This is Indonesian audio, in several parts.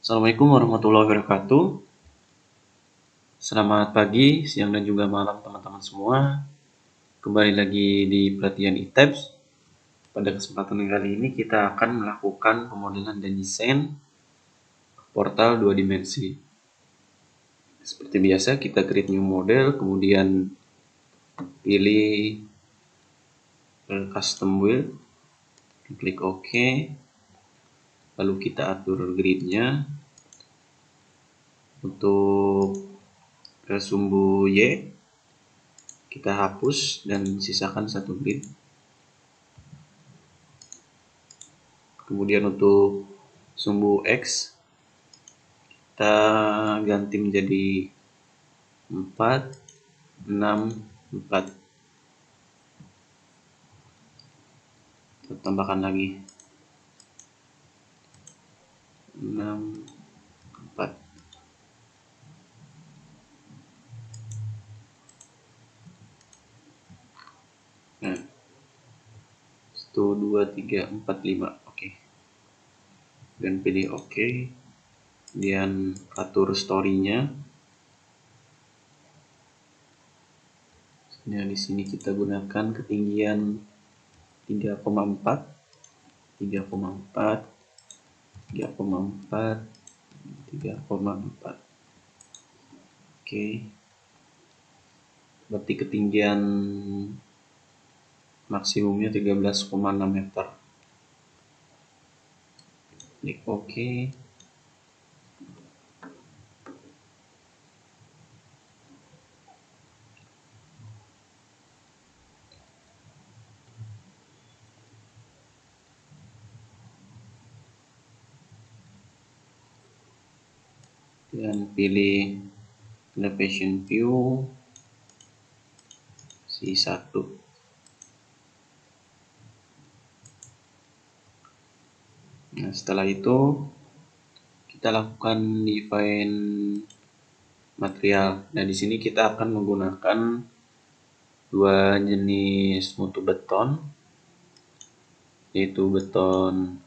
Assalamualaikum warahmatullahi wabarakatuh. Selamat pagi, siang, dan juga malam teman-teman semua. Kembali lagi di pelatihan ITEBS. Pada kesempatan kali ini kita akan melakukan pemodelan dan desain portal 2 dimensi. Seperti biasa, kita create new model, kemudian pilih custom build, klik OK, lalu kita atur gridnya. Untuk sumbu Y kita hapus dan sisakan satu grid. Kemudian untuk sumbu X kita ganti menjadi 4, 6, 4. Kita tambahkan lagi 6, 4. Nah, 1, 2, 3, 4, 5. Oke. Dan pilih OK. Kemudian atur story-nya. Nah, di sini kita gunakan ketinggian 3,4, 3,4, 3,4, 3,4. Oke. Berarti ketinggian maksimumnya 13,6 meter. Klik OK. Dan pilih elevation view C1. Nah, setelah itu kita lakukan define material. Nah, di sini kita akan menggunakan dua jenis mutu beton, yaitu beton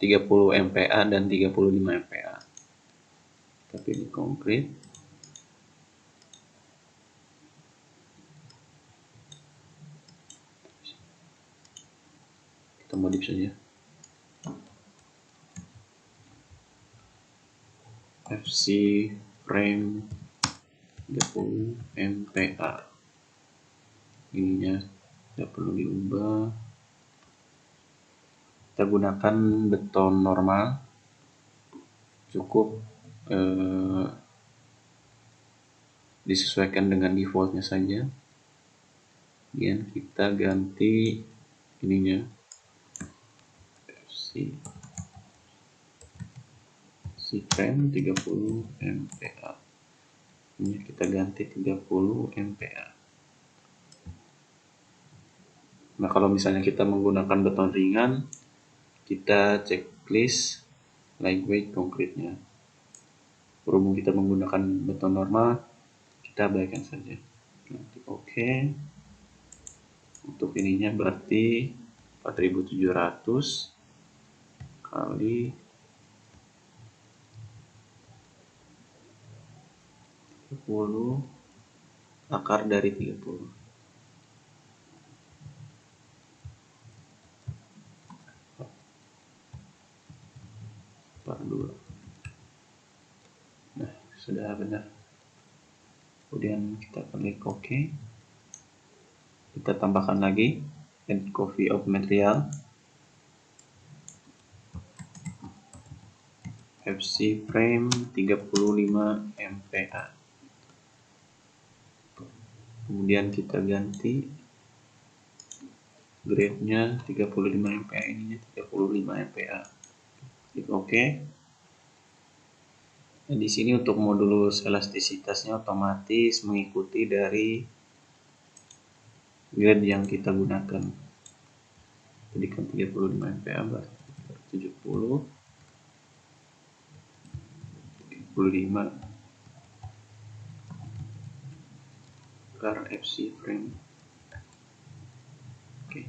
30 MPa dan 35 MPa. Kita pilih konkrit. Kita modif saja. FC frame 30 MPa. Ininya tidak perlu diubah. Kita gunakan beton normal, cukup disesuaikan dengan defaultnya saja. Kemudian kita ganti ininya FC frame 30 MPa. Ini kita ganti 30 MPa. Nah, kalau misalnya kita menggunakan beton ringan, kita checklist lightweight konkritnya. Berhubung kita menggunakan beton normal, kita abaikan saja. Nanti OK. Untuk ininya berarti 4700 kali 30 akar dari 30. Per 2. Nah, sudah benar. Kemudian kita klik OK. Kita tambahkan lagi add copy of material, FC frame 35 MPa. Kemudian kita ganti grade-nya 35 MPa, ininya 35 MPa. Klik OK. Nah, di sini untuk modulus elastisitasnya otomatis mengikuti dari grade yang kita gunakan. Tadi kan 35 MPa berarti 70, 35 per FC frame. Oke.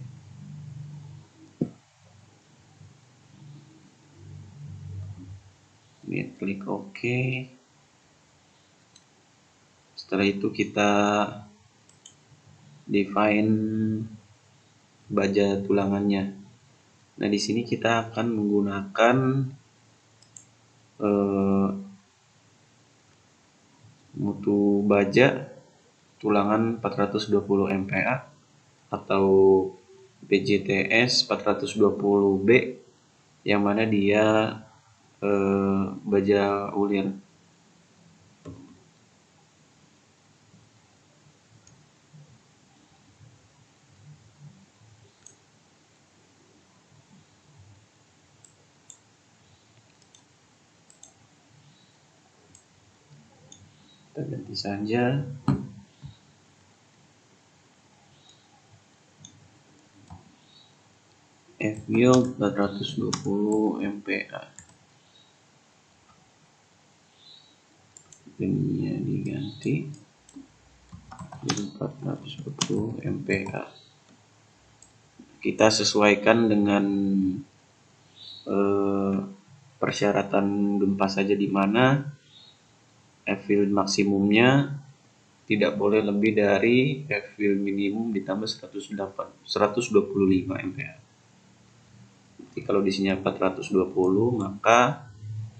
klik OK. Setelah itu kita define baja tulangannya. Nah, di sini kita akan menggunakan mutu baja tulangan 420 MPa atau BJTS 420B, yang mana dia baja ulir. Kita ganti saja. F-yield 420 MPa. Ininya diganti jadi 420 MPa. Kita sesuaikan dengan persyaratan gempa saja, di mana F-yield maksimumnya tidak boleh lebih dari F-yield minimum ditambah 125 MPa. Jadi kalau di sini 420, maka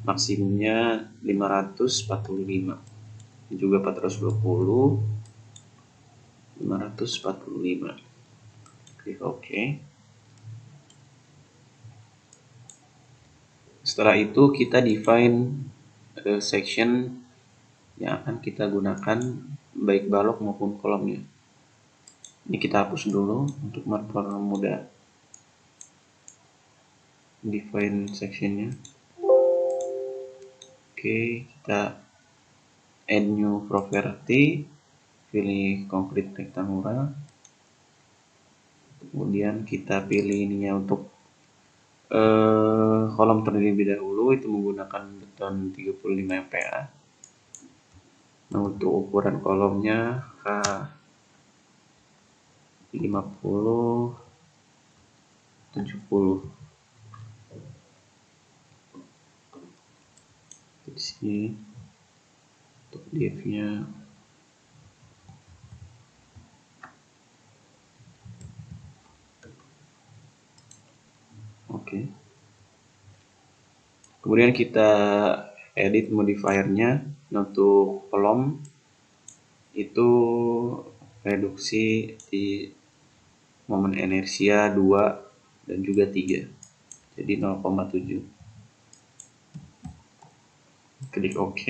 maksimumnya 545. Ini juga 420, 545. Klik OK. Setelah itu kita define section yang akan kita gunakan, baik balok maupun kolomnya. Ini kita hapus dulu untuk mempermudah define sectionnya. Oke, kita add new property, pilih concrete rectangular, kemudian kita pilih ininya untuk kolom terlebih dahulu, itu menggunakan beton 35 MPa. Nah, untuk ukuran kolomnya K50 70. Di sini untuk div-nya oke. Kemudian kita edit modifiernya. Untuk kolom itu reduksi di momen inersia 2 dan juga 3, jadi 0,7. Klik OK.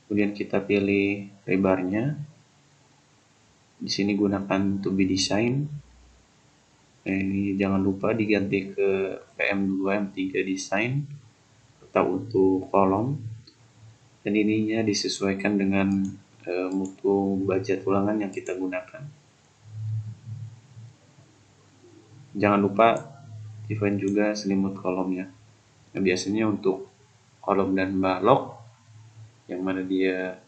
Kemudian kita pilih rebarnya. Di sini gunakan to be design. Ini jangan lupa diganti ke PM2 M3 design atau untuk kolom, dan ininya disesuaikan dengan mutu baja tulangan yang kita gunakan. Jangan lupa define juga selimut kolomnya. Nah, biasanya untuk kolom dan balok yang mana dia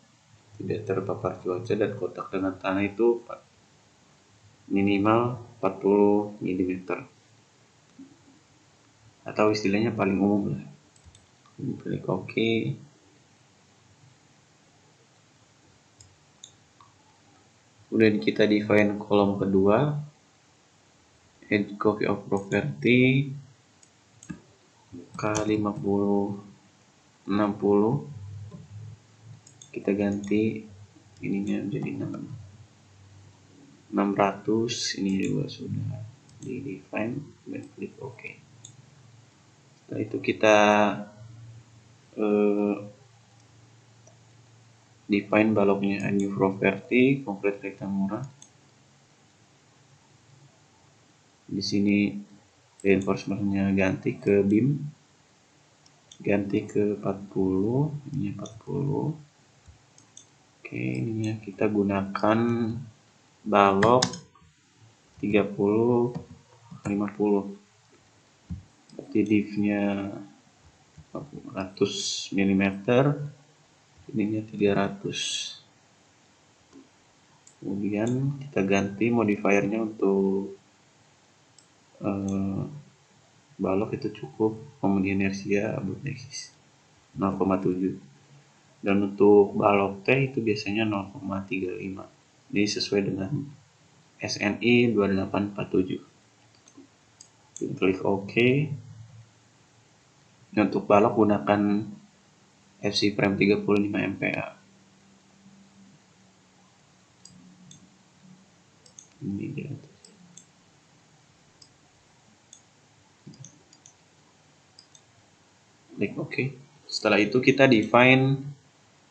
tidak terpapar cuaca dan kontak dengan tanah itu minimal 40 mm atau istilahnya paling umum lah. Klik OK. Kemudian kita define kolom kedua, add copy of property K50 60. Kita ganti ininya menjadi 600. Ini juga sudah di define dan klik OK. Setelah itu kita define baloknya, a new property concrete rectangular. Di sini reinforcementnya ganti ke beam, ganti ke 40, ini 40. Oke, ininya kita gunakan balok 30 50. Berarti div-nya 100 mm, ininya 300. Kemudian kita ganti modifiernya untuk balok itu cukup momen inersia abut eksis. 0,7. Dan untuk balok T itu biasanya 0,35. Jadi sesuai dengan SNI 2847. Klik OK. Untuk balok gunakan FC frame 35 MPa. Ini dia. Klik OK. Setelah itu kita define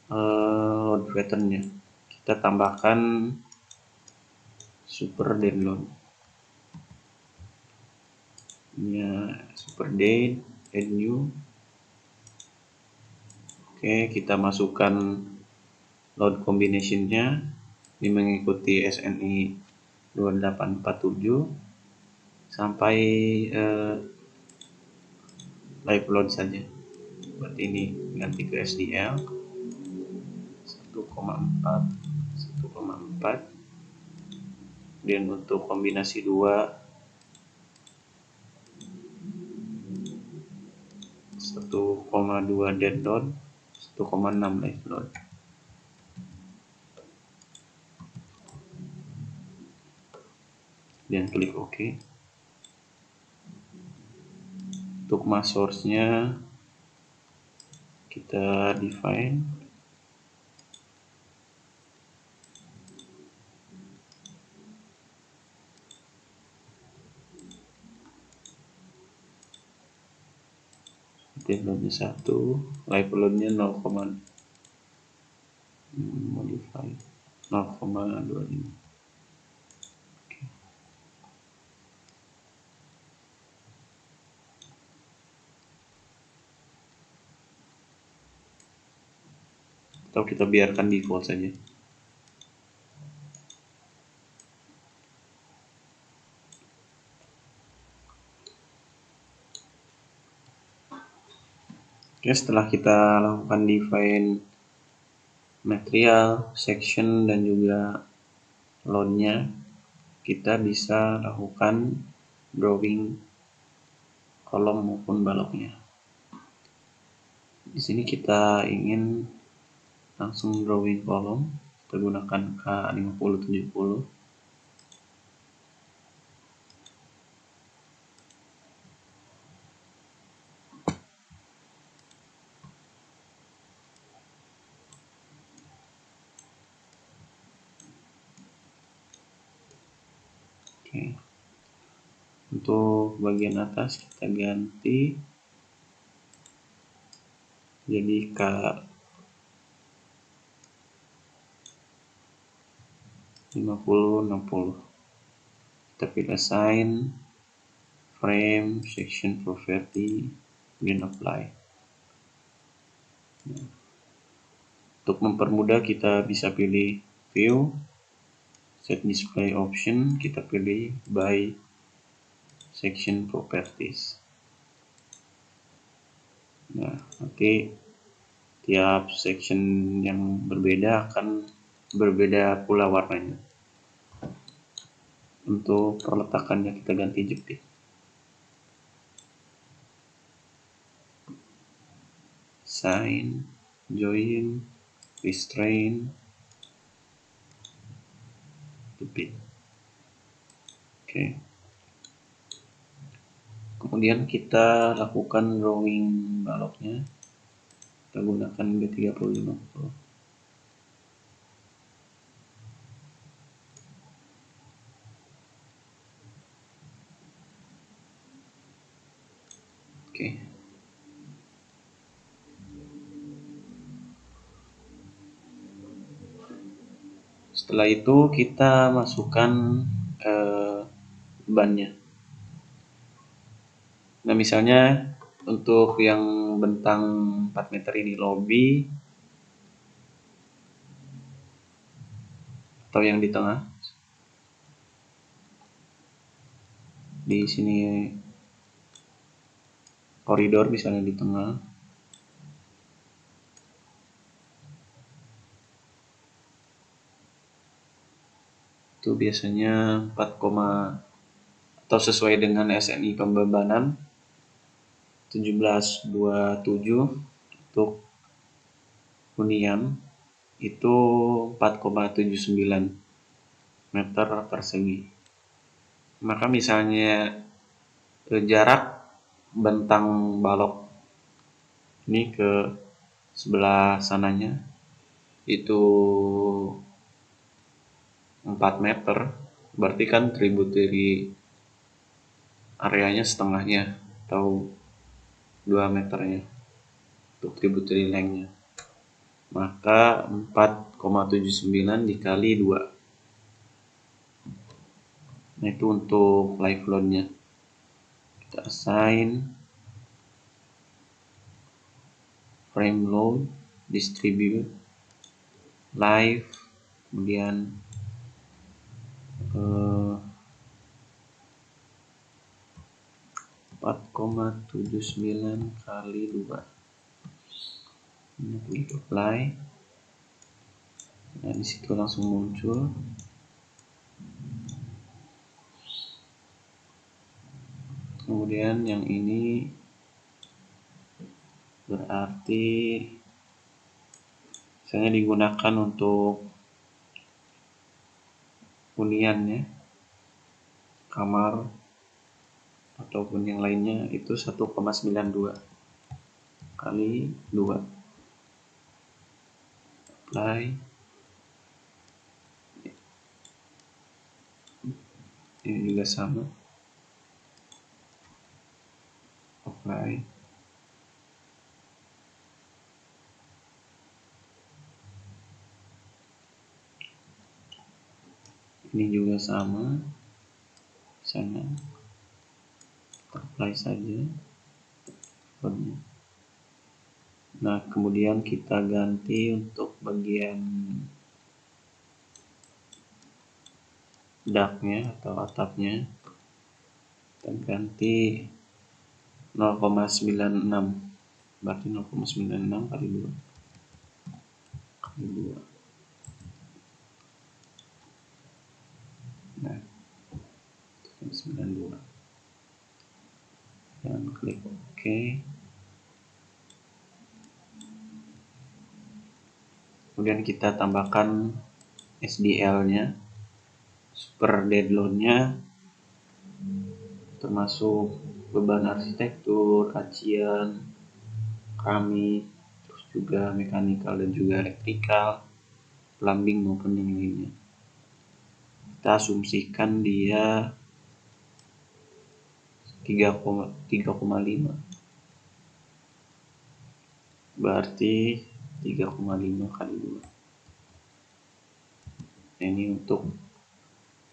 load pattern-nya. Kita tambahkan super dead load. Ini super dead, add new. Oke, kita masukkan load combination-nya. Ini mengikuti SNI 2847 sampai live load saja. Seperti ini, ganti ke SDL 1,4 1,4. Dan untuk kombinasi 2 1,2 dead load, 1,6 live load. Dan klik OK. Untuk mass source-nya kita define dead load-nya 1, live load-nya 0, modify 0,25. Atau kita biarkan default saja. Oke, setelah kita lakukan define material, section, dan juga load-nya, kita bisa lakukan drawing kolom maupun baloknya. Di sini kita ingin langsung drawing kolom, kita gunakan K5070. Oke. Untuk bagian atas kita ganti jadi K5060. Kita pilih assign, frame, section property, dan apply. Untuk mempermudah kita bisa pilih view, set display option, kita pilih by section properties. Nah, nanti tiap section yang berbeda akan berbeda pula warnanya. Untuk perletakannya kita ganti jepit. Sign, join, restrain, jepit. Oke. Kemudian kita lakukan drawing baloknya. Kita gunakan B3050. Oke. Setelah itu kita masukkan bannya. Nah, misalnya untuk yang bentang 4 meter ini lobby atau yang di tengah. Di sini koridor misalnya di tengah. Itu biasanya 4, atau sesuai dengan SNI pembebanan 1727 untuk hunian itu 4,79 meter persegi. Maka misalnya jarak bentang balok ini ke sebelah sananya itu 4 meter, berarti kan tributary areanya setengahnya atau 2 meternya untuk tributary length-nya. Maka 4,79 dikali 2. Nah, itu untuk live load-nya. Kita assign frame load, distribute, live, kemudian 4,79 kali 2. Ini klik apply. Nah, disitu langsung muncul. Kemudian yang ini berarti misalnya digunakan untuk hunian ya, kamar ataupun yang lainnya itu 1,92 kali 2. Apply. Ini juga sama. Apply. Ini juga sama. Sana. Apply saja. Nah, kemudian kita ganti untuk bagian daknya atau atapnya. Kita ganti 0,96, berarti 0,96 kali 2 kali 2. Nah, 92 dan klik OK. Kemudian kita tambahkan SDL-nya, super dead load-nya, termasuk beban arsitektur, acian, keramik, terus juga mekanikal dan juga elektrikal, plumbing maupun yang lainnya. Kita asumsikan dia 3,5, berarti 3,5 kali 2. Nah, ini untuk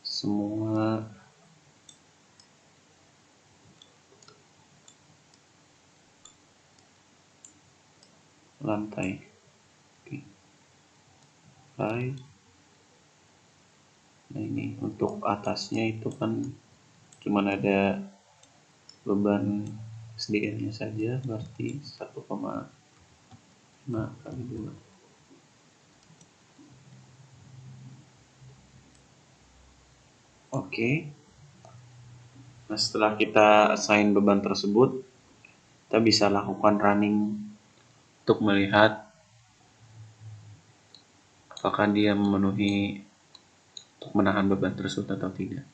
semua lantai. Oke. Baik. Nah, ini untuk atasnya itu kan cuma ada beban SDL-nya saja, berarti 1,5 kali 2. Oke. Nah, setelah kita assign beban tersebut, kita bisa lakukan running untuk melihat apakah dia memenuhi untuk menahan beban tersebut atau tidak.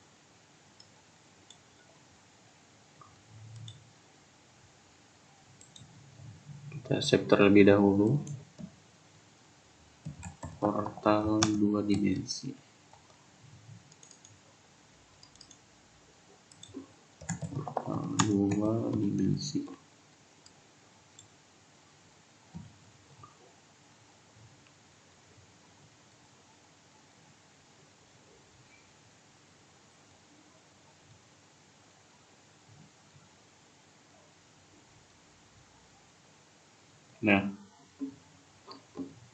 Kita save terlebih dahulu portal 2 dimensi. Portal 2 dimensi. Nah,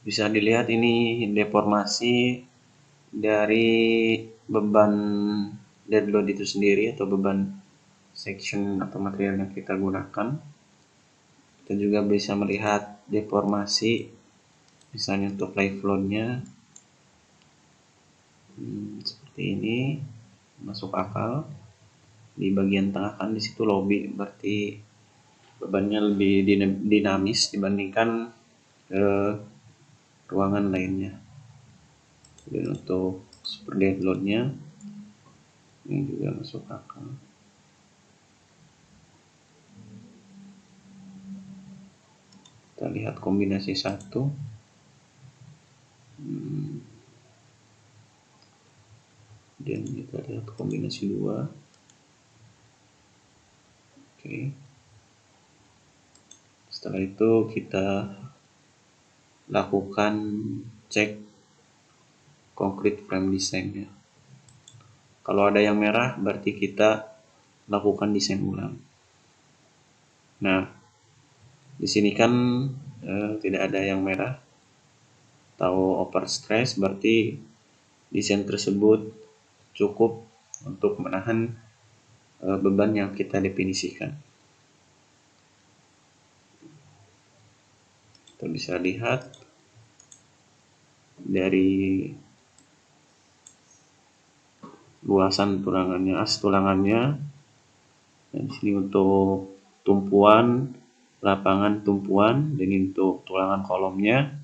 bisa dilihat ini deformasi dari beban dead load itu sendiri atau beban section atau material yang kita gunakan. Kita juga bisa melihat deformasi misalnya untuk live load-nya seperti ini, masuk akal. Di bagian tengah kan di situ lobby, berarti bebannya lebih dinamis dibandingkan ruangan lainnya. Dan untuk super dead load-nya ini juga masuk akal. Kita lihat kombinasi 1. Dan kita lihat kombinasi 2. Oke. Setelah itu kita lakukan cek concrete frame design-nya. Kalau ada yang merah berarti kita lakukan desain ulang. Nah, di sini kan tidak ada yang merah atau overstress, berarti desain tersebut cukup untuk menahan beban yang kita definisikan. Kita bisa lihat dari luasan tulangannya, as tulangannya. Dan di sini untuk tumpuan, lapangan tumpuan, dan untuk tulangan kolomnya.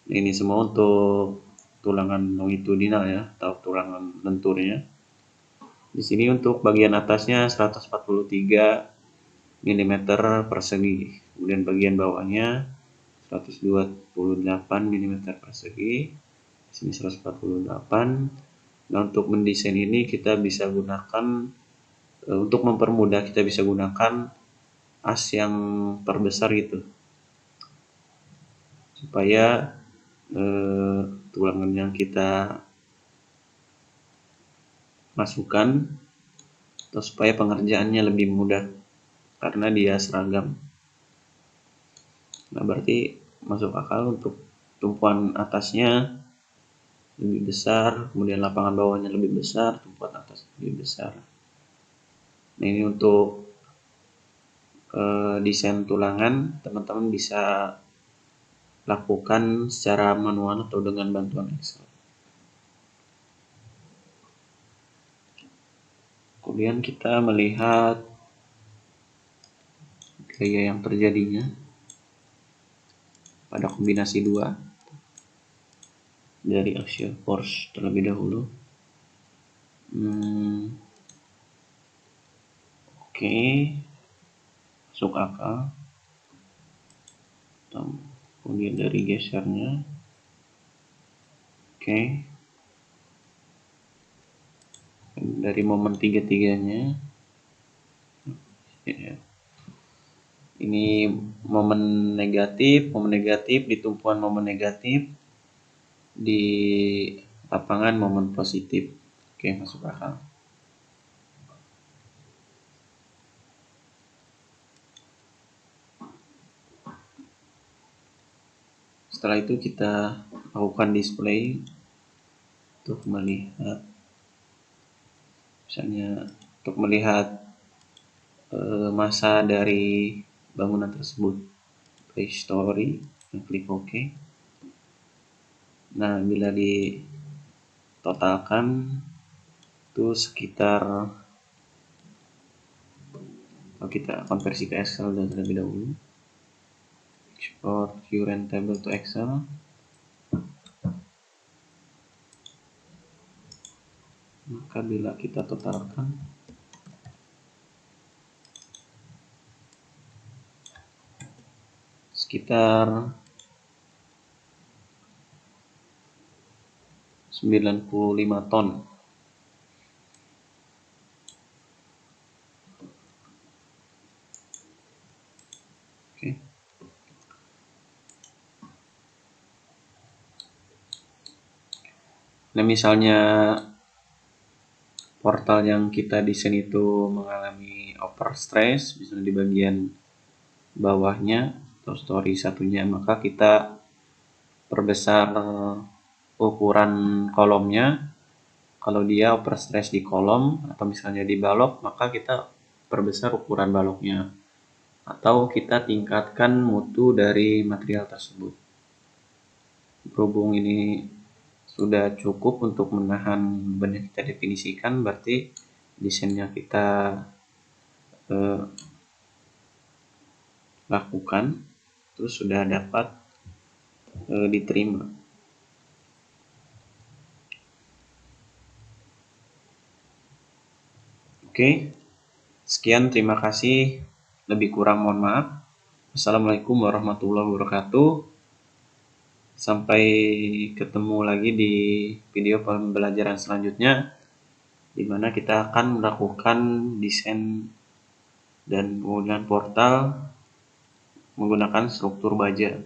Ini semua untuk tulangan longitudinal ya, atau tulangan lenturnya. Di sini untuk bagian atasnya 143 mm persegi, kemudian bagian bawahnya 128 mm persegi, di sini 148. Nah, untuk mendesain ini kita bisa gunakan, untuk mempermudah kita bisa gunakan as yang terbesar gitu, supaya tulangan yang kita masukkan atau supaya pengerjaannya lebih mudah karena dia seragam. Nah, berarti masuk akal untuk tumpuan atasnya lebih besar, kemudian lapangan bawahnya lebih besar, tumpuan atas lebih besar. Nah, ini untuk desain tulangan teman-teman bisa lakukan secara manual atau dengan bantuan Excel. Kemudian kita melihat gaya yang terjadinya pada kombinasi 2 dari axial force terlebih dahulu. Oke, masuk akal. Kemudian dari gesernya, oke. Dari momen tiga-tiganya, ya. Ini momen negatif di tumpuan momen negatif, di lapangan momen positif. Oke, masuk akal. Setelah itu kita lakukan display untuk melihat, misalnya untuk melihat masa dari bangunan tersebut. Play story, klik OK. Nah, bila ditotalkan itu sekitar, kalau kita konversi ke Excel dan terlebih dahulu, export current table to Excel. Maka bila kita totalkan, sekitar 95 ton. Oke. Nah, misalnya portal yang kita desain itu mengalami overstress, misalnya di bagian bawahnya atau story satunya, maka kita perbesar ukuran kolomnya. Kalau dia overstress di kolom atau misalnya di balok, maka kita perbesar ukuran baloknya, atau kita tingkatkan mutu dari material tersebut. Berhubung ini sudah cukup untuk menahan beban yang kita definisikan, berarti desainnya kita lakukan, terus sudah dapat diterima. Oke, sekian, terima kasih. Lebih kurang mohon maaf. Assalamualaikum warahmatullahi wabarakatuh. Sampai ketemu lagi di video pembelajaran selanjutnya, di mana kita akan melakukan desain dan pembuatan portal menggunakan struktur baja.